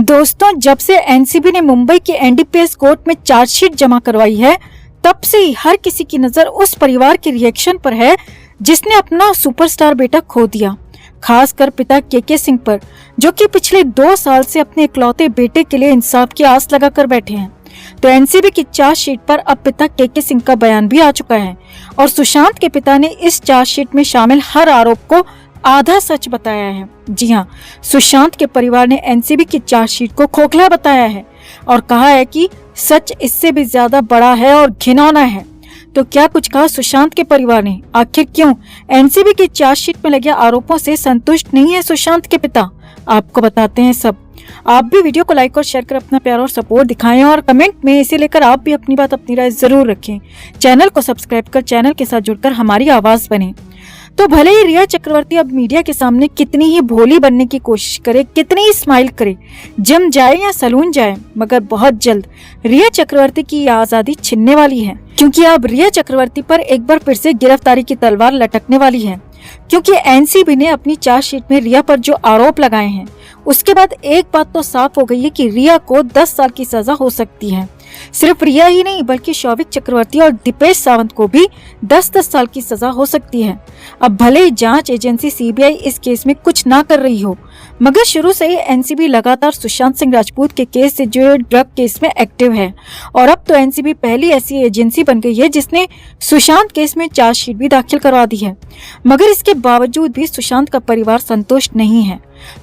दोस्तों, जब से एनसीबी ने मुंबई के एनडीपीएस कोर्ट में चार्जशीट जमा करवाई है, तब से ही हर किसी की नजर उस परिवार के रिएक्शन पर है जिसने अपना सुपरस्टार बेटा खो दिया। खासकर पिता केके सिंह पर, जो कि पिछले 2 साल से अपने इकलौते बेटे के लिए इंसाफ की आस लगाकर बैठे हैं। तो एनसीबी की चार्जशीट पर अब पिता केके सिंह का बयान भी आ चुका है और सुशांत के पिता ने इस चार्जशीट में शामिल हर आरोप को आधा सच बताया है। जी हाँ, सुशांत के परिवार ने एनसीबी की चार्जशीट को खोखला बताया है और कहा है कि सच इससे भी ज्यादा बड़ा है और घिनौना है। तो क्या कुछ कहा सुशांत के परिवार ने? आखिर क्यों एनसीबी की चार्जशीट में लगे आरोपों से संतुष्ट नहीं है सुशांत के पिता? आपको बताते हैं सब। आप भी वीडियो को लाइक और शेयर कर अपना प्यार और सपोर्ट दिखाएं और कमेंट में इसे लेकर आप भी अपनी बात, अपनी राय जरूर रखें। चैनल को सब्सक्राइब कर चैनल के साथ जुड़कर हमारी आवाज बने। तो भले ही रिया चक्रवर्ती अब मीडिया के सामने कितनी ही भोली बनने की कोशिश करे, कितनी ही स्माइल करे, जिम जाए या सलून जाए, मगर बहुत जल्द रिया चक्रवर्ती की यह आजादी छिनने वाली है। क्योंकि अब रिया चक्रवर्ती पर एक बार फिर से गिरफ्तारी की तलवार लटकने वाली है। क्योंकि एनसीबी ने अपनी चार्जशीट में रिया पर जो आरोप लगाए हैं, उसके बाद एक बात तो साफ हो गई है कि रिया को 10 साल की सजा हो सकती है। सिर्फ रिया ही नहीं, बल्कि शौविक चक्रवर्ती और दीपेश सावंत को भी 10-10 साल की सजा हो सकती है। अब भले ही जांच एजेंसी सीबीआई इस केस में कुछ ना कर रही हो, मगर शुरू से ही एनसीबी लगातार सुशांत सिंह राजपूत के केस से जुड़े ड्रग केस में एक्टिव है और अब तो एनसीबी पहली ऐसी एजेंसी बन गई है जिसने सुशांत केस में चार्जशीट भी दाखिल करवा दी है। मगर इसके बावजूद भी सुशांत का परिवार संतुष्ट नहीं है।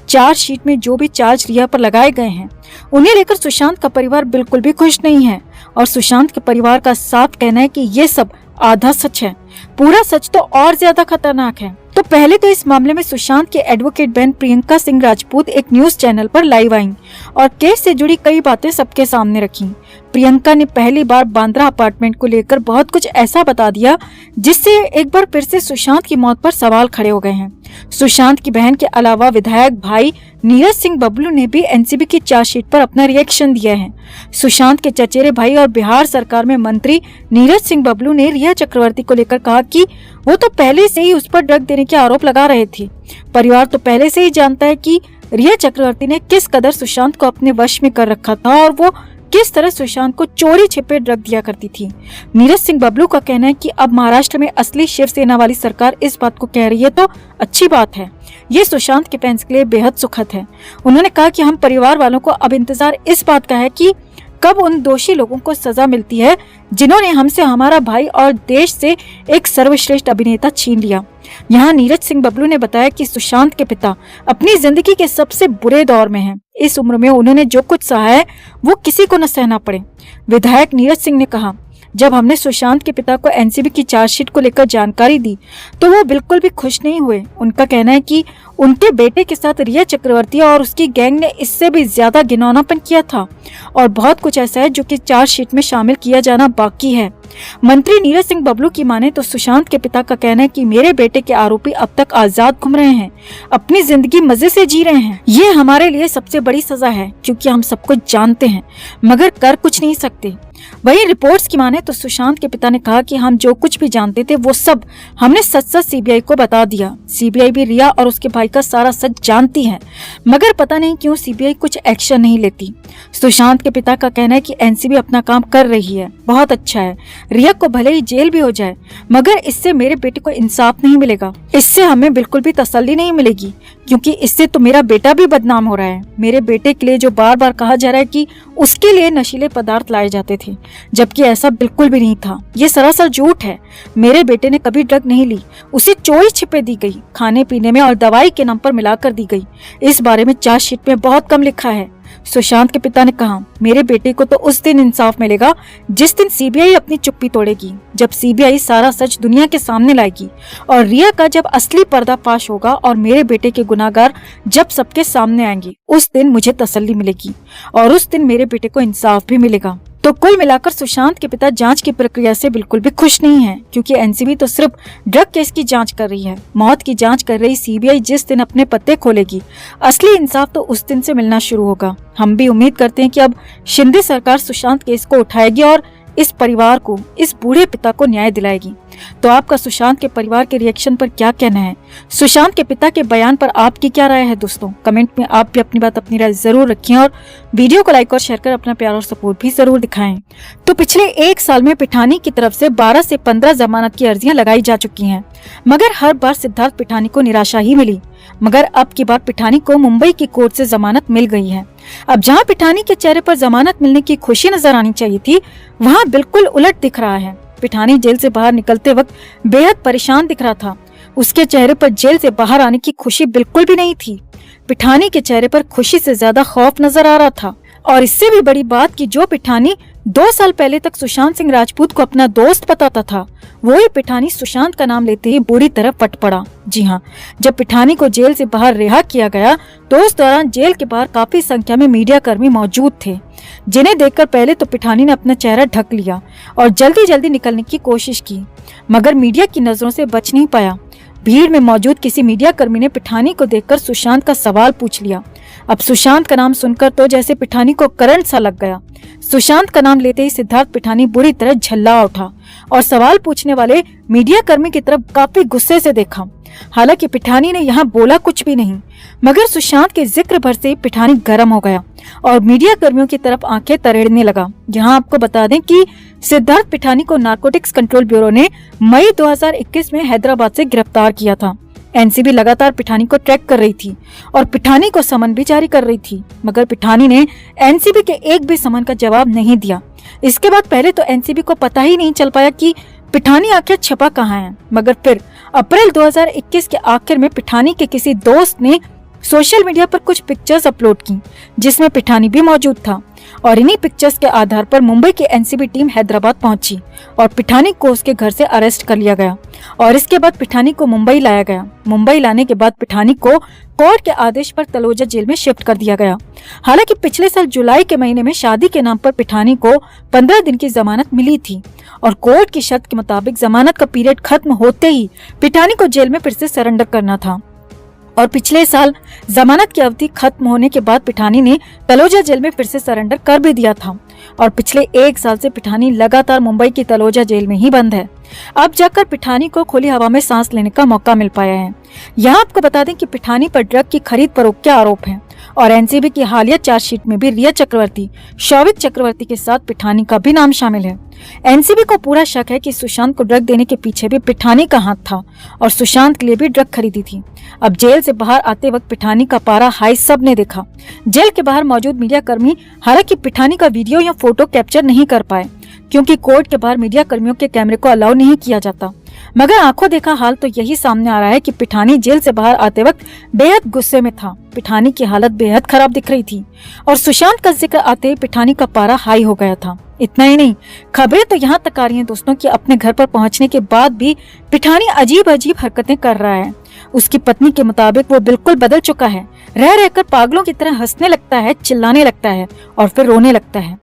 चार्जशीट में जो भी चार्ज रिया पर लगाए गए हैं, उन्हें लेकर सुशांत का परिवार बिल्कुल भी खुश नहीं है और सुशांत के परिवार का साफ कहना है कि ये सब आधा सच है, पूरा सच तो और ज्यादा खतरनाक है। तो पहले तो इस मामले में सुशांत के एडवोकेट बहन प्रियंका सिंह राजपूत एक न्यूज चैनल पर लाइव आईं और केस से जुड़ी कई बातें सबके सामने रखी। प्रियंका ने पहली बार बांद्रा अपार्टमेंट को लेकर बहुत कुछ ऐसा बता दिया जिससे एक बार फिर से सुशांत की मौत पर सवाल खड़े हो गए हैं। सुशांत की बहन के अलावा विधायक भाई नीरज सिंह बबलू ने भी एनसीबी की चार्जशीट पर अपना रिएक्शन दिया है। सुशांत के चचेरे भाई और बिहार सरकार में मंत्री नीरज सिंह बबलू ने रिया चक्रवर्ती को लेकर कहा कि वो तो पहले से ही उस पर ड्रग देने के आरोप लगा रहे थे। परिवार तो पहले से ही जानता है कि रिया चक्रवर्ती ने किस कदर सुशांत को अपने वश में कर रखा था और वो किस तरह सुशांत को चोरी छिपे ड्रग दिया करती थी। नीरज सिंह बबलू का कहना है कि अब महाराष्ट्र में असली शिवसेना वाली सरकार इस बात को कह रही है तो अच्छी बात है। ये सुशांत के फैंस के लिए बेहद सुखद है। उन्होंने कहा कि हम परिवार वालों को अब इंतजार इस बात का है कि कब उन दोषी लोगों को सजा मिलती है जिन्होंने हमसे हमारा भाई और देश से एक सर्वश्रेष्ठ अभिनेता छीन लिया। यहाँ नीरज सिंह बबलू ने बताया कि सुशांत के पिता अपनी जिंदगी के सबसे बुरे दौर में हैं। इस उम्र में उन्होंने जो कुछ सहा है वो किसी को न सहना पड़े। विधायक नीरज सिंह ने कहा, जब हमने सुशांत के पिता को एनसीबी की चार्जशीट को लेकर जानकारी दी तो वो बिल्कुल भी खुश नहीं हुए। उनका कहना है कि उनके बेटे के साथ रिया चक्रवर्ती और उसकी गैंग ने इससे भी ज्यादा घिनौनापन किया था और बहुत कुछ ऐसा है जो कि चार्जशीट में शामिल किया जाना बाकी है। मंत्री नीरज सिंह बबलू की माने तो सुशांत के पिता का कहना है कि मेरे बेटे के आरोपी अब तक आजाद घूम रहे हैं, अपनी जिंदगी मजे से जी रहे हैं। ये हमारे लिए सबसे बड़ी सजा है क्योंकि हम सब कुछ जानते हैं मगर कर कुछ नहीं सकते। वहीं रिपोर्ट्स की माने तो सुशांत के पिता ने कहा कि हम जो कुछ भी जानते थे वो सब हमने सच सीबीआई को बता दिया। सीबीआई भी रिया और उसके भाई का सारा सच जानती है, मगर पता नहीं क्यों सीबीआई कुछ एक्शन नहीं लेती। सुशांत के पिता का कहना है कि एनसीबी अपना काम कर रही है, बहुत अच्छा है। रिया को भले ही जेल भी हो जाए मगर इससे मेरे बेटे को इंसाफ नहीं मिलेगा। इससे हमें बिल्कुल भी तसल्ली नहीं मिलेगी क्योंकि इससे तो मेरा बेटा भी बदनाम हो रहा है। मेरे बेटे के लिए जो बार बार कहा जा रहा है कि उसके लिए नशीले पदार्थ लाए जाते थे, जबकि ऐसा बिल्कुल भी नहीं था। ये सरासर झूठ है। मेरे बेटे ने कभी ड्रग नहीं ली, उसे चोरी छिपे दी गई, खाने पीने में और दवाई के नाम पर मिलाकर दी गई। इस बारे में चार्जशीट में बहुत कम लिखा है। सुशांत के पिता ने कहा, मेरे बेटे को तो उस दिन इंसाफ मिलेगा जिस दिन सीबीआई अपनी चुप्पी तोड़ेगी, जब सीबीआई सारा सच दुनिया के सामने लाएगी और रिया का जब असली पर्दाफाश होगा और मेरे बेटे के गुनाहगार जब सबके सामने आएंगे, उस दिन मुझे तसल्ली मिलेगी और उस दिन मेरे बेटे को इंसाफ भी मिलेगा। तो कुल मिलाकर सुशांत के पिता जांच की प्रक्रिया से बिल्कुल भी खुश नहीं है क्योंकि एनसीबी तो सिर्फ ड्रग केस की जांच कर रही है। मौत की जांच कर रही सीबीआई जिस दिन अपने पत्ते खोलेगी, असली इंसाफ तो उस दिन से मिलना शुरू होगा। हम भी उम्मीद करते हैं कि अब शिंदे सरकार सुशांत केस को उठाएगी और इस परिवार को, इस बूढ़े पिता को न्याय दिलाएगी। तो आपका सुशांत के परिवार के रिएक्शन पर क्या कहना है? सुशांत के पिता के बयान पर आपकी क्या राय है दोस्तों? कमेंट में आप भी अपनी राय जरूर रखें और वीडियो को लाइक और शेयर कर अपना प्यार और सपोर्ट भी जरूर दिखाएं। तो पिछले 1 साल में पिठानी की तरफ से 12 से 15 जमानत की अर्जियां लगाई जा चुकी हैं, मगर हर बार सिद्धार्थ पिठानी को निराशा ही मिली। मगर अब की बार पिठानी को मुंबई की कोर्ट से जमानत मिल गई है। अब जहां पिठानी के चेहरे पर जमानत मिलने की खुशी नजर आनी चाहिए थी, वहां बिल्कुल उलट दिख रहा है। पिठानी जेल से बाहर निकलते वक्त बेहद परेशान दिख रहा था। उसके चेहरे पर जेल से बाहर आने की खुशी बिल्कुल भी नहीं थी। पिठानी के चेहरे पर खुशी से ज्यादा खौफ नजर आ रहा था। और इससे भी बड़ी बात कि जो पिठानी 2 साल पहले तक सुशांत सिंह राजपूत को अपना दोस्त बताता था, वही पिठानी सुशांत का नाम लेते ही बुरी तरह फट पड़ा। जी हाँ, जब पिठानी को जेल से बाहर रिहा किया गया तो उस दौरान जेल के बाहर काफी संख्या में मीडिया कर्मी मौजूद थे, जिन्हें देखकर पहले तो पिठानी ने अपना चेहरा ढक लिया और जल्दी जल्दी निकलने की कोशिश की, मगर मीडिया की नजरों से बच नहीं पाया। भीड़ में मौजूद किसी मीडिया कर्मी ने पिठानी को देखकर सुशांत का सवाल पूछ लिया। अब सुशांत का नाम सुनकर तो जैसे पिठानी को करंट सा लग गया। सुशांत का नाम लेते ही सिद्धार्थ पिठानी बुरी तरह झल्ला उठा और सवाल पूछने वाले मीडिया कर्मी की तरफ काफी गुस्से से देखा। हालांकि पिठानी ने यहाँ बोला कुछ भी नहीं, मगर सुशांत के जिक्र भर से पिठानी गर्म हो गया और मीडिया कर्मियों की तरफ आंखें तरेड़ने लगा। यहाँ आपको बता दें कि सिद्धार्थ पिठानी को नारकोटिक्स कंट्रोल ब्यूरो ने मई 2021 में हैदराबाद से गिरफ्तार किया था। एनसीबी लगातार पिठानी को ट्रैक कर रही थी और पिठानी को समन भी जारी कर रही थी, मगर पिठानी ने एनसीबी के एक भी समन का जवाब नहीं दिया। इसके बाद पहले तो एनसीबी को पता ही नहीं चल पाया कि पिठानी आखिर छुपा कहाँ है, मगर फिर अप्रैल 2021 के आखिर में पिठानी के किसी दोस्त ने सोशल मीडिया पर कुछ पिक्चर्स अपलोड की, जिसमें पिठानी भी मौजूद था। और इन्हीं पिक्चर्स के आधार पर मुंबई की एनसीबी टीम हैदराबाद पहुंची और पिठानी को उसके घर से अरेस्ट कर लिया गया और इसके बाद पिठानी को मुंबई लाया गया। मुंबई लाने के बाद पिठानी को कोर्ट के आदेश पर तलोजा जेल में शिफ्ट कर दिया गया। हालांकि पिछले साल जुलाई के महीने में शादी के नाम पर पिठानी को 15 दिन की जमानत मिली थी और कोर्ट की शर्त के मुताबिक जमानत का पीरियड खत्म होते ही पिठानी को जेल में फिर से सरेंडर करना था। और पिछले साल जमानत की अवधि खत्म होने के बाद पिठानी ने तलोजा जेल में फिर से सरेंडर कर भी दिया था और पिछले 1 साल से पिठानी लगातार मुंबई की तलोजा जेल में ही बंद है। अब जाकर पिठानी को खुली हवा में सांस लेने का मौका मिल पाया है। यहाँ आपको बता दें कि पिठानी पर ड्रग की खरीद फरोख्त के आरोप हैं और एनसीबी की हालिया चार्जशीट में भी रिया चक्रवर्ती, शौविक चक्रवर्ती के साथ पिठानी का भी नाम शामिल है। एनसीबी को पूरा शक है कि सुशांत को ड्रग देने के पीछे भी पिठानी का हाथ था और सुशांत के लिए भी ड्रग खरीदी थी। अब जेल से बाहर आते वक्त पिठानी का पारा हाई सबने देखा। जेल के बाहर मौजूद मीडिया कर्मी हालांकि पिठानी का वीडियो या फोटो कैप्चर नहीं कर पाए, क्योंकि कोर्ट के बाहर मीडिया कर्मियों के कैमरे को अलाउ नहीं किया जाता। मगर आंखों देखा हाल तो यही सामने आ रहा है कि पिठानी जेल से बाहर आते वक्त बेहद गुस्से में था। पिठानी की हालत बेहद खराब दिख रही थी और सुशांत का जिक्र आते ही पिठानी का पारा हाई हो गया था। इतना ही नहीं, खबरें तो यहाँ तक आ रही हैं दोस्तों कि अपने घर पर पहुंचने के बाद भी पिठानी अजीब अजीब हरकतें कर रहा है। उसकी पत्नी के मुताबिक वो बिल्कुल बदल चुका है, रह रहकर पागलों की तरह हंसने लगता है, चिल्लाने लगता है और फिर रोने लगता है।